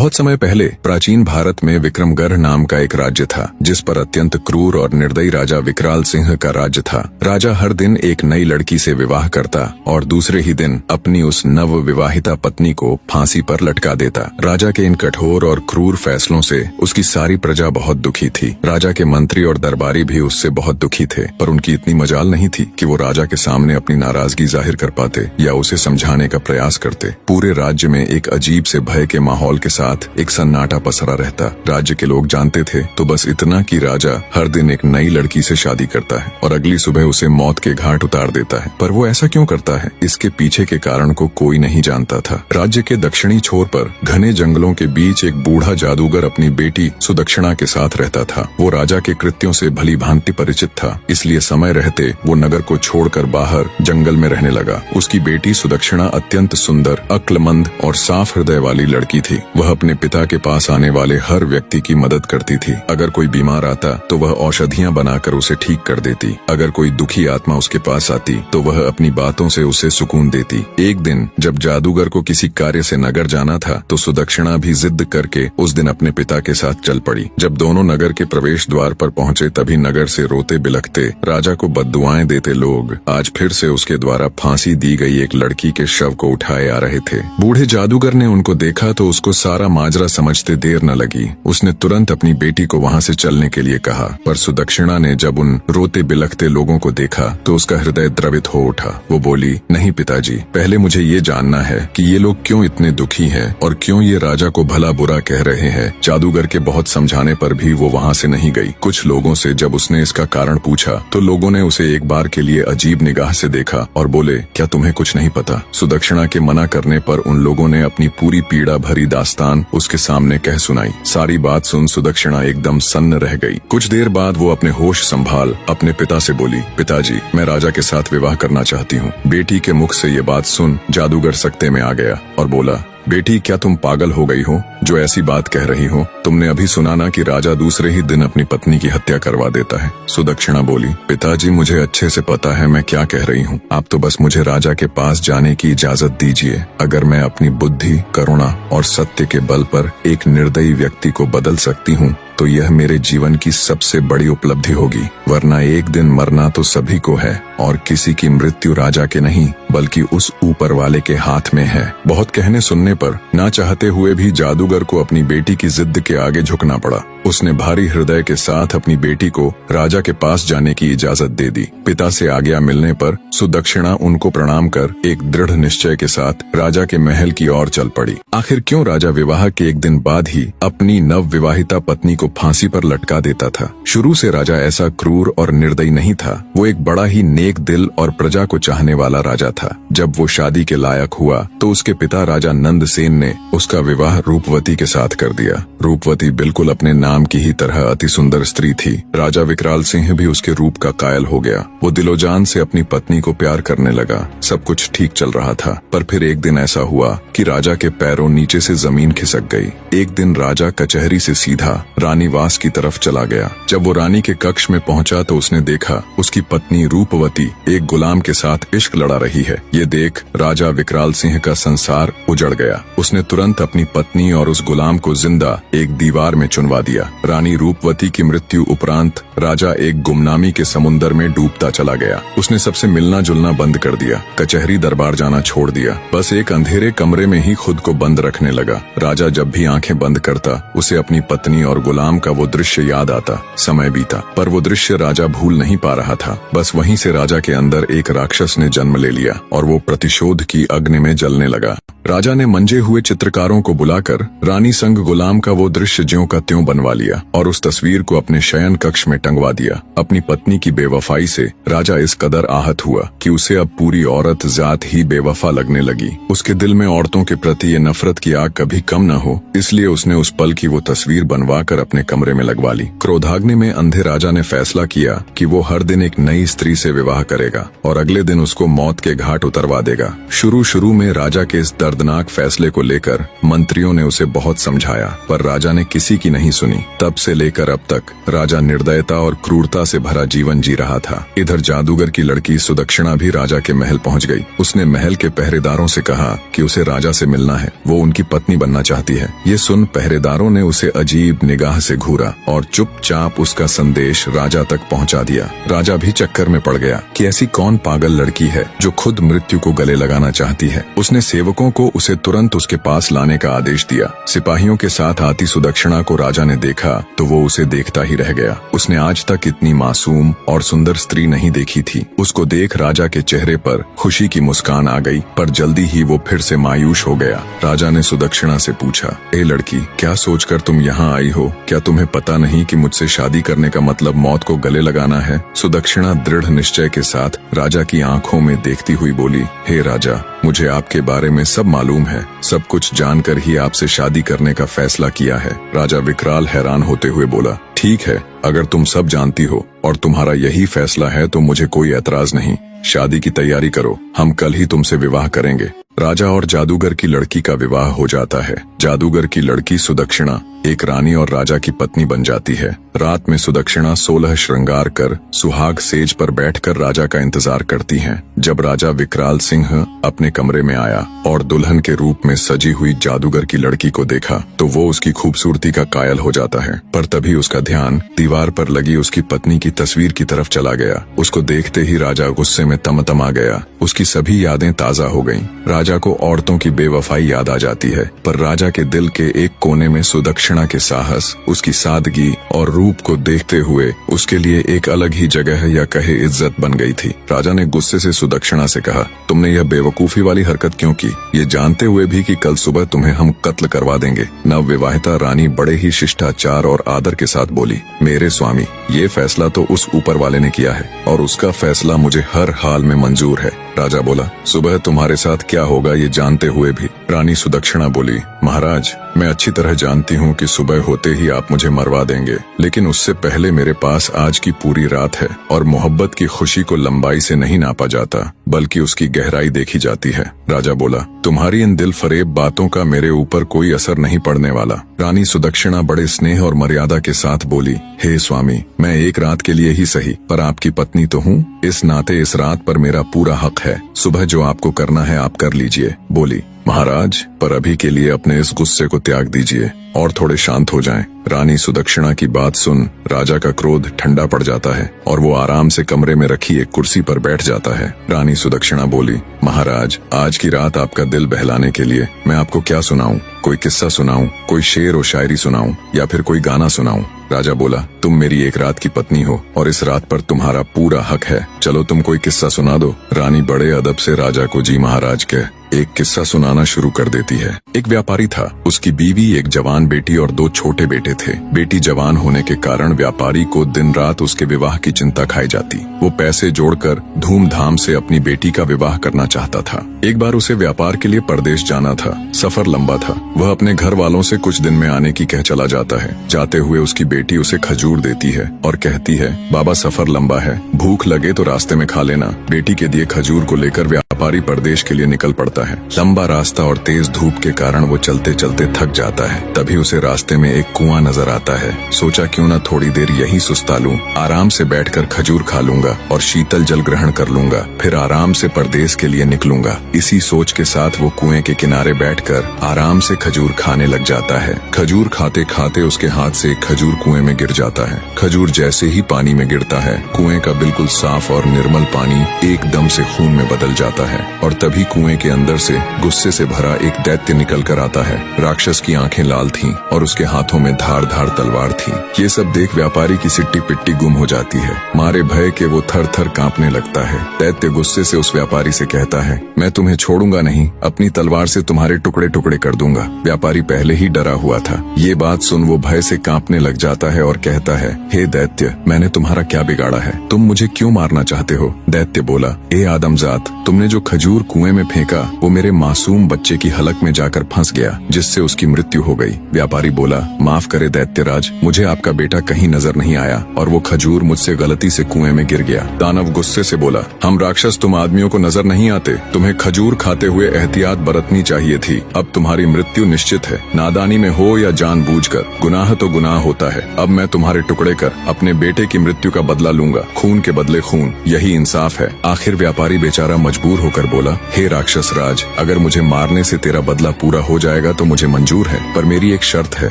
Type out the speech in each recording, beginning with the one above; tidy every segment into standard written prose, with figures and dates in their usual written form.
बहुत समय पहले प्राचीन भारत में विक्रमगढ़ नाम का एक राज्य था, जिस पर अत्यंत क्रूर और निर्दयी राजा विकराल सिंह का राज्य था। राजा हर दिन एक नई लड़की से विवाह करता और दूसरे ही दिन अपनी उस नव विवाहिता पत्नी को फांसी पर लटका देता। राजा के इन कठोर और क्रूर फैसलों से उसकी सारी प्रजा बहुत दुखी थी। राजा के मंत्री और दरबारी भी उससे बहुत दुखी थे, पर उनकी इतनी मजाल नहीं थी कि वो राजा के सामने अपनी नाराजगी जाहिर कर पाते या उसे समझाने का प्रयास करते। पूरे राज्य में एक अजीब से भय के माहौल के साथ एक सन्नाटा पसरा रहता। राज्य के लोग जानते थे तो बस इतना कि राजा हर दिन एक नई लड़की से शादी करता है और अगली सुबह उसे मौत के घाट उतार देता है। पर वो ऐसा क्यों करता है, इसके पीछे के कारण को कोई नहीं जानता था। राज्य के दक्षिणी छोर पर घने जंगलों के बीच एक बूढ़ा जादूगर अपनी बेटी सुदक्षिणा के साथ रहता था। वो राजा के कृत्यों से भली भांति परिचित था, इसलिए समय रहते वो नगर को छोड़कर बाहर जंगल में रहने लगा। उसकी बेटी सुदक्षिणा अत्यंत सुंदर, अक्लमंद और साफ हृदय वाली लड़की थी। वह अपने पिता के पास आने वाले हर व्यक्ति की मदद करती थी। अगर कोई बीमार आता तो वह औषधियां बनाकर उसे ठीक कर देती। अगर कोई दुखी आत्मा उसके पास आती तो वह अपनी बातों से उसे सुकून देती। एक दिन जब जादूगर को किसी कार्य से नगर जाना था तो सुदक्षिणा भी जिद करके उस दिन अपने पिता के साथ चल पड़ी। जब दोनों नगर के प्रवेश द्वार पर पहुंचे तभी नगर से रोते बिलखते राजा को बद्दुआएं देते लोग आज फिर से उसके द्वारा फांसी दी गई एक लड़की के शव को उठाए आ रहे थे। बूढ़े जादूगर ने उनको देखा तो उसको सारा माजरा समझते देर न लगी। उसने तुरंत अपनी बेटी को वहां से चलने के लिए कहा, पर सुदक्षिणा ने जब उन रोते बिलखते लोगों को देखा तो उसका हृदय द्रवित हो उठा। वो बोली, नहीं पिताजी, पहले मुझे ये जानना है कि ये लोग क्यों इतने दुखी हैं और क्यों ये राजा को भला बुरा कह रहे हैं। जादूगर के बहुत समझाने पर भी वो वहां से नहीं गई। कुछ लोगों से जब उसने इसका कारण पूछा तो लोगों ने उसे एक बार के लिए अजीब निगाह से देखा और बोले, क्या तुम्हें कुछ नहीं पता? सुदक्षिणा के मना करने पर उन लोगों ने अपनी पूरी पीड़ा भरी दास्तान उसके सामने कह सुनाई। सारी बात सुन सुदक्षिणा एकदम सन्न रह गई। कुछ देर बाद वो अपने होश संभाल अपने पिता से बोली, पिताजी, मैं राजा के साथ विवाह करना चाहती हूँ। बेटी के मुख से ये बात सुन जादूगर सकते में आ गया और बोला, बेटी, क्या तुम पागल हो गई हो जो ऐसी बात कह रही हो? तुमने अभी सुना ना कि राजा दूसरे ही दिन अपनी पत्नी की हत्या करवा देता है। सुदक्षिणा बोली, पिताजी, मुझे अच्छे से पता है मैं क्या कह रही हूँ। आप तो बस मुझे राजा के पास जाने की इजाजत दीजिए। अगर मैं अपनी बुद्धि, करुणा और सत्य के बल पर एक निर्दयी व्यक्ति को बदल सकती हूँ तो यह मेरे जीवन की सबसे बड़ी उपलब्धि होगी, वरना एक दिन मरना तो सभी को है और किसी की मृत्यु राजा के नहीं बल्कि उस ऊपर वाले के हाथ में है। बहुत कहने सुनने पर ना चाहते हुए भी जादूगर को अपनी बेटी की जिद के आगे झुकना पड़ा। उसने भारी हृदय के साथ अपनी बेटी को राजा के पास जाने की इजाजत दे दी। पिता से आज्ञा मिलने पर सुदक्षिणा उनको प्रणाम कर एक दृढ़ निश्चय के साथ राजा के महल की ओर चल पड़ी। आखिर क्यों राजा विवाह के एक दिन बाद ही अपनी नव विवाहिता पत्नी को फांसी पर लटका देता था? शुरू से राजा ऐसा क्रूर और निर्दयी नहीं था। वो एक बड़ा ही नेक दिल और प्रजा को चाहने वाला राजा था। जब वो शादी के लायक हुआ तो उसके पिता राजा नंदसेन ने उसका विवाह रूपवती के साथ कर दिया। रूपवती बिल्कुल अपने नाम की ही तरह अति सुंदर स्त्री थी। राजा विकराल सिंह भी उसके रूप का कायल हो गया। वो दिलोजान से अपनी पत्नी को प्यार करने लगा। सब कुछ ठीक चल रहा था, पर फिर एक दिन ऐसा हुआ कि राजा के पैरों नीचे से जमीन खिसक गई। एक दिन राजा कचहरी से सीधा रानीवास की तरफ चला गया। जब वो रानी के कक्ष में पहुंचा तो उसने देखा उसकी पत्नी रूपवती एक गुलाम के साथ इश्क लड़ा रही है। ये देख राजा विकराल सिंह का संसार उजड़ गया। उसने तुरंत अपनी पत्नी और उस गुलाम को जिंदा एक दीवार में चुनवा दिया। रानी रूपवती की मृत्यु उपरांत राजा एक गुमनामी के समुन्दर में डूबता चला गया। उसने सबसे मिलना जुलना बंद कर दिया, कचहरी दरबार जाना छोड़ दिया। बस एक अंधेरे कमरे में ही खुद को बंद रखने लगा। राजा जब भी आंखें बंद करता उसे अपनी पत्नी और गुलाम का वो दृश्य याद आता। समय बीता पर वो दृश्य राजा भूल नहीं पा रहा था। बस वहीं से राजा के अंदर एक राक्षस ने जन्म ले लिया और वो प्रतिशोध की अग्नि में जलने लगा। राजा ने मंजे हुए चित्रकारों को बुलाकर रानी संग गुलाम का वो दृश्य ज्यों का त्यों बनवा लिया और उस तस्वीर को अपने शयन कक्ष में टंगवा दिया। अपनी पत्नी की बेवफाई से राजा इस कदर आहत हुआ कि उसे अब पूरी औरत जात ही बेवफा लगने लगी। उसके दिल में औरतों के प्रति ये नफरत की आग कभी कम न हो, इसलिए उसने उस पल की वो तस्वीर बनवा कर अपने कमरे में लगवा ली। क्रोधाग्नि में अंधे राजा ने फैसला किया कि वो हर दिन एक नई स्त्री से विवाह करेगा और अगले दिन उसको मौत के घाट उतरवा देगा। शुरू में राजा के इस दर्दनाक फैसले को लेकर मंत्रियों ने उसे बहुत समझाया, पर राजा ने किसी की नहीं सुनी। तब से लेकर अब तक राजा निर्दयता और क्रूरता से भरा जीवन जी रहा था। इधर जादूगर की लड़की सुदक्षिणा भी राजा के महल पहुंच गई। उसने महल के पहरेदारों से कहा कि उसे राजा से मिलना है, वो उनकी पत्नी बनना चाहती है। ये सुन पहरेदारों ने उसे अजीब निगाह से घूरा और चुपचाप उसका संदेश राजा तक पहुंचा दिया। राजा भी चक्कर में पड़ गया कि ऐसी कौन पागल लड़की है जो खुद मृत्यु को गले लगाना चाहती है। उसने सेवकों को उसे तुरंत उसके पास लाने का आदेश दिया। सिपाहियों के साथ आती सुदक्षिणा को राजा ने देखा तो वो उसे देखता ही रह गया। उसने आज तक इतनी मासूम और सुंदर स्त्री नहीं देखी थी। उसको देख राजा के चेहरे पर खुशी की मुस्कान आ गई, पर जल्दी ही वो फिर से मायूस हो गया। राजा ने सुदक्षिणा से पूछा, ए लड़की, क्या सोचकर तुम यहाँ आई हो? क्या तुम्हें पता नहीं कि मुझसे शादी करने का मतलब मौत को गले लगाना है? सुदक्षिणा दृढ़ निश्चय के साथ राजा की आंखों में देखती हुई बोली, हे राजा, मुझे आपके बारे में सब मालूम है। सब कुछ जानकर ही आपसे शादी करने का फैसला किया है। राजा विकराल हैरान होते हुए बोला, ठीक है, अगर तुम सब जानती हो और तुम्हारा यही फैसला है तो मुझे कोई एतराज नहीं। शादी की तैयारी करो, हम कल ही तुमसे विवाह करेंगे। राजा और जादूगर की लड़की का विवाह हो जाता है। जादूगर की लड़की सुदक्षिणा एक रानी और राजा की पत्नी बन जाती है। रात में सुदक्षिणा 16 श्रृंगार कर सुहाग सेज पर बैठकर राजा का इंतजार करती हैं। जब राजा विकराल सिंह अपने कमरे में आया और दुल्हन के रूप में सजी हुई जादूगर की लड़की को देखा तो वो उसकी खूबसूरती का कायल हो जाता है। पर तभी उसका ध्यान दीवार पर लगी उसकी पत्नी की तस्वीर की तरफ चला गया। उसको देखते ही राजा गुस्से में तमतमा गया। उसकी सभी यादें ताजा हो गईं। राजा को औरतों की बेवफाई याद आ जाती है, पर राजा के दिल के एक कोने में सुदक्षिणा के साहस, उसकी सादगी और रूप को देखते हुए उसके लिए एक अलग ही जगह या कहे इज्जत बन गई थी। राजा ने गुस्से से सुदक्षिणा से कहा, तुमने यह बेवकूफी वाली हरकत क्यों की? ये जानते हुए भी कि कल सुबह तुम्हें हम कत्ल करवा देंगे। नवविवाहिता रानी बड़े ही शिष्टाचार और आदर के साथ बोली, मेरे स्वामी, ये फैसला तो उस ऊपर वाले ने किया है और उसका फैसला मुझे हर हाल में मंजूर है। राजा बोला, सुबह तुम्हारे साथ क्या होगा ये जानते हुए भी? रानी सुदक्षिणा बोली, महाराज, मैं अच्छी तरह जानती हूँ कि सुबह होते ही आप मुझे मरवा देंगे, लेकिन उससे पहले मेरे पास आज की पूरी रात है और मोहब्बत की खुशी को लंबाई से नहीं नापा जाता बल्कि उसकी गहराई देखी जाती है। राजा बोला, तुम्हारी इन दिल फरेब बातों का मेरे ऊपर कोई असर नहीं पड़ने वाला। रानी सुदक्षिणा बड़े स्नेह और मर्यादा के साथ बोली, हे स्वामी, मैं एक रात के लिए ही सही पर आपकी पत्नी तो हूँ। इस नाते इस रात पर मेरा पूरा हक है। सुबह जो आपको करना है आप कर लीजिए। बोली, महाराज, पर अभी के लिए अपने इस गुस्से को त्याग दीजिए और थोड़े शांत हो जाएं। रानी सुदक्षिणा की बात सुन राजा का क्रोध ठंडा पड़ जाता है और वो आराम से कमरे में रखी एक कुर्सी पर बैठ जाता है। रानी सुदक्षिणा बोली, महाराज, आज की रात आपका दिल बहलाने के लिए मैं आपको क्या सुनाऊं? कोई किस्सा सुनाऊं, कोई शेर और शायरी सुनाऊं या फिर कोई गाना सुनाऊं? राजा बोला, तुम मेरी एक रात की पत्नी हो और इस रात पर तुम्हारा पूरा हक है। चलो तुम कोई किस्सा सुना दो। रानी बड़े अदब से राजा को जी महाराज कह एक किस्सा सुनाना शुरू कर देती है। एक व्यापारी था, उसकी बीवी, एक जवान बेटी और 2 छोटे बेटे थे। बेटी जवान होने के कारण व्यापारी को दिन रात उसके विवाह की चिंता खाई जाती। वो पैसे जोड़कर धूमधाम से अपनी बेटी का विवाह करना चाहता था। एक बार उसे व्यापार के लिए परदेश जाना था। सफर लंबा था। वह अपने घर वालों से कुछ दिन में आने की कह चला जाता है। जाते हुए उसकी बेटी उसे खजूर देती है और कहती है, बाबा, सफर लंबा है, भूख लगे तो रास्ते में खा लेना। बेटी के दिए खजूर को लेकर व्यापारी परदेश के लिए निकल पड़ता है। लंबा रास्ता और तेज धूप के कारण वो चलते चलते थक जाता है। तभी उसे रास्ते में एक कुआं नजर आता है। सोचा क्यों न थोड़ी देर यहीं सुस्ता लूं, आराम से बैठकर खजूर खा लूंगा और शीतल जल ग्रहण कर लूंगा, फिर आराम से परदेश के लिए निकलूंगा। इसी सोच के साथ वो कुएं के किनारे बैठकर आराम से खजूर खाने लग जाता है। खजूर खाते खाते उसके हाथ से एक खजूर कुएं में गिर जाता है। खजूर जैसे ही पानी में गिरता है, कुएं का बिल्कुल साफ और निर्मल पानी एकदम से खून में बदल जाता है और तभी कुएं के अंदर से गुस्से से भरा एक दैत्य निकल कर आता है। राक्षस की आंखें लाल थीं और उसके हाथों में धार धार तलवार थी। ये सब देख व्यापारी की सिट्टी पिट्टी गुम हो जाती है। मारे भय के वो थर थर कांपने लगता है। दैत्य गुस्से से उस व्यापारी से कहता है, मैं तुम्हें छोड़ूंगा नहीं, अपनी तलवार से तुम्हारे टुकड़े टुकड़े कर दूंगा। व्यापारी पहले ही डरा हुआ था। ये बात सुन वो भय से कांपने लग जाता है और कहता है, हे दैत्य, मैंने तुम्हारा क्या बिगाड़ा है? तुम मुझे क्यों मारना चाहते हो? दैत्य बोला, ए आदमजात, तुमने जो खजूर कुएं में फेंका वो मेरे मासूम बच्चे की हलक में जाकर फंस गया, जिससे उसकी मृत्यु हो गई। व्यापारी बोला, माफ करे दैत्यराज, मुझे आपका बेटा कहीं नजर नहीं आया और वो खजूर मुझसे गलती से कुएं में गिर गया। दानव गुस्से से बोला, हम राक्षस तुम आदमियों को नजर नहीं आते, तुम्हें खजूर खाते हुए एहतियात बरतनी चाहिए थी। अब तुम्हारी मृत्यु निश्चित है, नादानी में हो या जानबूझकर, गुनाह तो गुनाह होता है। अब मैं तुम्हारे टुकड़े कर अपने बेटे की मृत्यु का बदला लूंगा, खून के बदले खून, यही इंसाफ है। आखिर व्यापारी बेचारा मजबूर होकर बोला, हे राक्षस राज, अगर मुझे मारने से तेरा बदला पूरा हो जाएगा तो मुझे मंजूर है, पर मेरी एक शर्त है।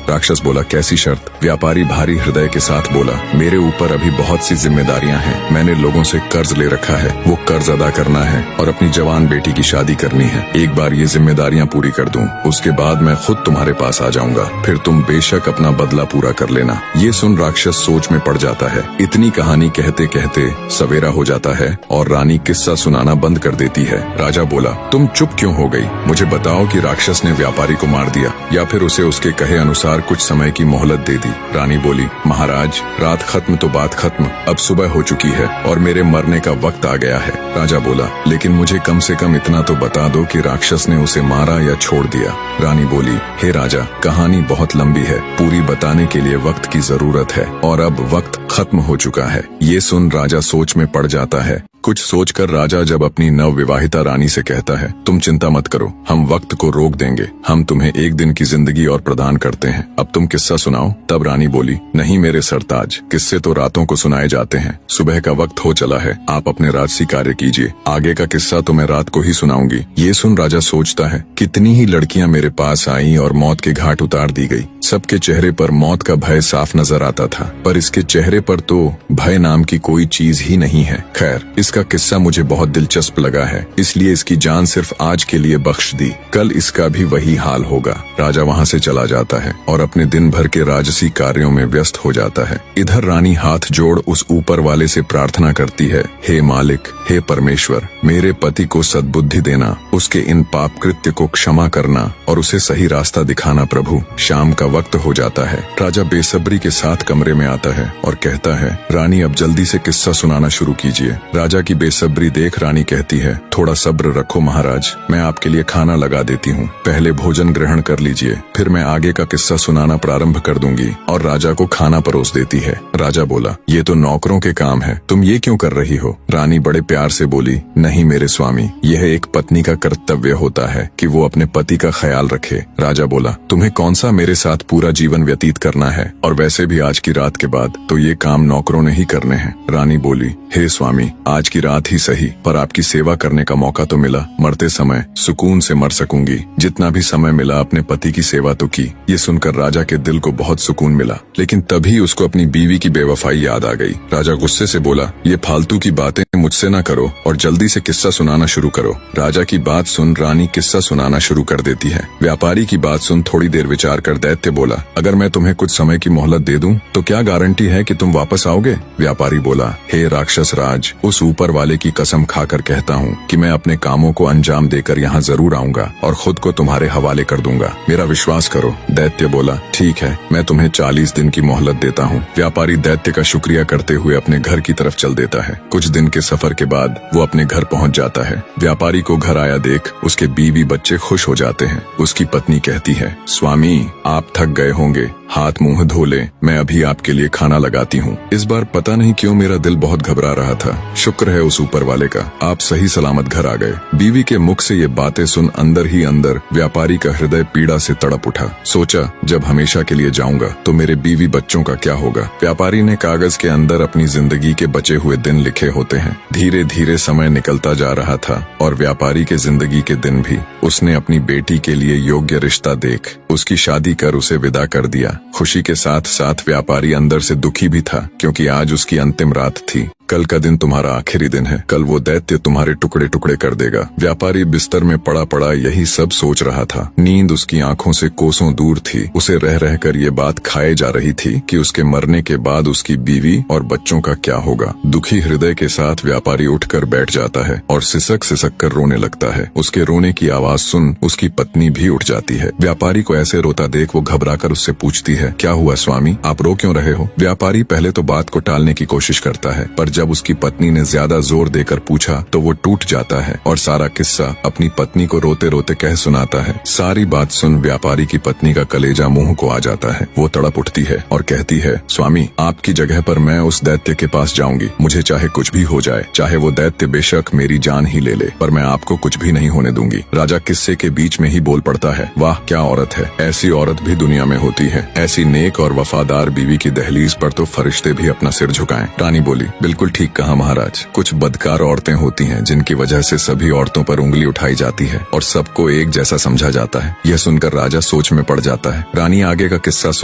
राक्षस बोला, कैसी शर्त? व्यापारी भारी हृदय के साथ बोला, मेरे ऊपर अभी बहुत सी जिम्मेदारियां हैं, मैंने लोगों से कर्ज ले रखा है, वो कर्ज अदा करना है और अपनी जवान बेटी की शादी करनी है। एक बार ये जिम्मेदारियां पूरी कर दूं, उसके बाद मैं खुद तुम्हारे पास आ जाऊंगा, फिर तुम बेशक अपना बदला पूरा कर लेना। ये सुन राक्षस सोच में पड़ जाता है। इतनी कहानी कहते कहते सवेरा हो जाता है और रानी किस्सा सुनाना बंद कर देती है। राजा बोला, तुम चुप क्यों हो गई? मुझे बताओ कि राक्षस ने व्यापारी को मार दिया या फिर उसे उसके कहे अनुसार कुछ समय की मोहलत दे दी। रानी बोली, महाराज, रात खत्म तो बात खत्म, अब सुबह हो चुकी है और मेरे मरने का वक्त आ गया है। राजा बोला, लेकिन मुझे कम से कम इतना तो बता दो कि राक्षस ने उसे मारा या छोड़ दिया। रानी बोली, हे राजा, कहानी बहुत लंबी है, पूरी बताने के लिए वक्त की जरूरत है और अब वक्त खत्म हो चुका है। ये सुन राजा सोच में पड़ जाता है। कुछ सोचकर राजा जब अपनी नवविवाहिता रानी से कहता है, तुम चिंता मत करो, हम वक्त को रोक देंगे, हम तुम्हें एक दिन की जिंदगी और प्रदान करते हैं, अब तुम किस्सा सुनाओ। तब रानी बोली, नहीं मेरे सरताज, किस्से तो रातों को सुनाए जाते हैं, सुबह का वक्त हो चला है, आप अपने राजसी कार्य कीजिए, आगे का किस्सा तो मैं रात को ही सुनाऊंगी। ये सुन राजा सोचता है, कितनी ही लड़कियां मेरे पास आईं और मौत के घाट उतार दी गई, सबके चेहरे पर मौत का भय साफ नजर आता था, पर इसके चेहरे पर तो भय नाम की कोई चीज ही नहीं है। खैर, इसका किस्सा मुझे बहुत दिलचस्प लगा है, इसलिए इसकी जान सिर्फ आज के लिए बख्श दी, कल इसका भी वही हाल होगा। राजा वहाँ से चला जाता है और अपने दिन भर के राजसी कार्यों में व्यस्त हो जाता है। इधर रानी हाथ जोड़ उस ऊपर वाले से प्रार्थना करती है, हे मालिक, हे परमेश्वर, मेरे पति को सद्बुद्धि देना, उसके इन पाप कृत्य को क्षमा करना और उसे सही रास्ता दिखाना प्रभु। शाम का वक्त हो जाता है। राजा बेसब्री के साथ कमरे में आता है और कहता है, रानी अब जल्दी से किस्सा सुनाना शुरू कीजिए। राजा की बेसब्री देख रानी कहती है, थोड़ा सब्र रखो महाराज, मैं आपके लिए खाना लगा देती हूँ, पहले भोजन ग्रहण कर लीजिए, फिर मैं आगे का किस्सा सुनाना प्रारंभ कर दूंगी। और राजा को खाना परोस देती है। राजा बोला, ये तो नौकरों के काम है, तुम ये क्यों कर रही हो? रानी बड़े प्यार से बोली, नहीं मेरे स्वामी, यह एक पत्नी का कर्तव्य होता है कि वो अपने पति का ख्याल रखे। राजा बोला, तुम्हें कौन सा मेरे साथ पूरा जीवन व्यतीत करना है, और वैसे भी आज की रात के बाद तो ये काम नौकरों ने ही करने हैं। रानी बोली, हे स्वामी, आज की रात ही सही, पर आपकी सेवा करने का मौका तो मिला, मरते समय सुकून से मर सकूंगी, जितना भी समय मिला अपने पति की सेवा तो की। ये सुनकर राजा के दिल को बहुत सुकून मिला, लेकिन तभी उसको अपनी बीवी की बेवफाई याद आ गई। राजा गुस्से से बोला, ये फालतू की बातें मुझसे ना करो और जल्दी से किस्सा सुनाना शुरू करो। राजा की बात सुन रानी किस्सा सुनाना शुरू कर देती है। व्यापारी की बात सुन थोड़ी देर विचार कर दैत्य बोला, अगर मैं तुम्हें कुछ समय की मोहलत दे दूं तो क्या गारंटी है कि तुम वापस आओगे? व्यापारी बोला, हे राक्षस राज, उस ऊपर वाले की कसम खाकर कहता हूँ कि मैं अपने कामों को अंजाम देकर यहाँ जरूर आऊंगा और खुद को तुम्हारे हवाले कर दूंगा, मेरा विश्वास करो। दैत्य बोला, ठीक है, मैं तुम्हें 40 दिन की मोहलत देता हूँ। व्यापारी दैत्य का शुक्रिया करते हुए अपने घर की तरफ चल देता है। कुछ दिन के सफर के बाद वो अपने घर पहुँच जाता है। व्यापारी को घर आया देख उसके बीवी बच्चे खुश हो जाते हैं। उसकी पत्नी कहती है, स्वामी, आप थक गए होंगे, हाथ मुंह धो ले, मैं अभी आपके लिए खाना लगाती हूँ। इस बार पता नहीं क्यों मेरा दिल बहुत घबरा रहा था, शुक्र है उस ऊपर वाले का, आप सही सलामत घर आ गए। बीवी के मुख से ये बातें सुन अंदर ही अंदर व्यापारी का हृदय पीड़ा से तड़प उठा। सोचा, जब हमेशा के लिए जाऊंगा तो मेरे बीवी बच्चों का क्या होगा। व्यापारी ने कागज के अंदर अपनी जिंदगी के बचे हुए दिन लिखे होते हैं। धीरे धीरे समय निकलता जा रहा था और व्यापारी के जिंदगी के दिन भी। उसने अपनी बेटी के लिए योग्य रिश्ता देख उसकी शादी कर उसे विदा कर दिया। खुशी के साथ साथ व्यापारी अंदर से दुखी भी था, क्योंकि आज उसकी अंतिम रात थी। कल का दिन तुम्हारा आखिरी दिन है, कल वो दैत्य तुम्हारे टुकड़े टुकड़े कर देगा। व्यापारी बिस्तर में पड़ा पड़ा यही सब सोच रहा था। नींद उसकी आंखों से कोसों दूर थी। उसे रह रहकर ये बात खाए जा रही थी कि उसके मरने के बाद उसकी बीवी और बच्चों का क्या होगा। दुखी हृदय के साथ व्यापारी उठकर बैठ जाता है और सिसक सिसक कर रोने लगता है। उसके रोने की आवाज सुन उसकी पत्नी भी उठ जाती है। व्यापारी को ऐसे रोता देख वो घबराकर उससे पूछती है, क्या हुआ स्वामी, आप रो क्यों रहे हो? व्यापारी पहले तो बात को टालने की कोशिश करता है, पर जब उसकी पत्नी ने ज्यादा जोर देकर पूछा तो वो टूट जाता है और सारा किस्सा अपनी पत्नी को रोते रोते कह सुनाता है। सारी बात सुन व्यापारी की पत्नी का कलेजा मुंह को आ जाता है। वो तड़प उठती है और कहती है, स्वामी, आपकी जगह पर मैं उस दैत्य के पास जाऊंगी। मुझे चाहे कुछ भी हो जाए, चाहे वो दैत्य बेशक मेरी जान ही ले ले, पर मैं आपको कुछ भी नहीं होने दूंगी। राजा किस्से के बीच में ही बोल पड़ता है, वाह क्या औरत है, ऐसी औरत भी दुनिया में होती है। ऐसी नेक और वफादार बीवी की दहलीज पर तो फरिश्ते भी अपना सिर झुकाएं। रानी बोली, बिल्कुल ठीक कहा महाराज। कुछ बदकार औरतें होती हैं जिनकी वजह से सभी औरतों पर उंगली उठाई जाती है और सबको एक जैसा समझा जाता है। यह सुनकर राजा सोच में पड़ जाता है। रानी आगे का किस्सा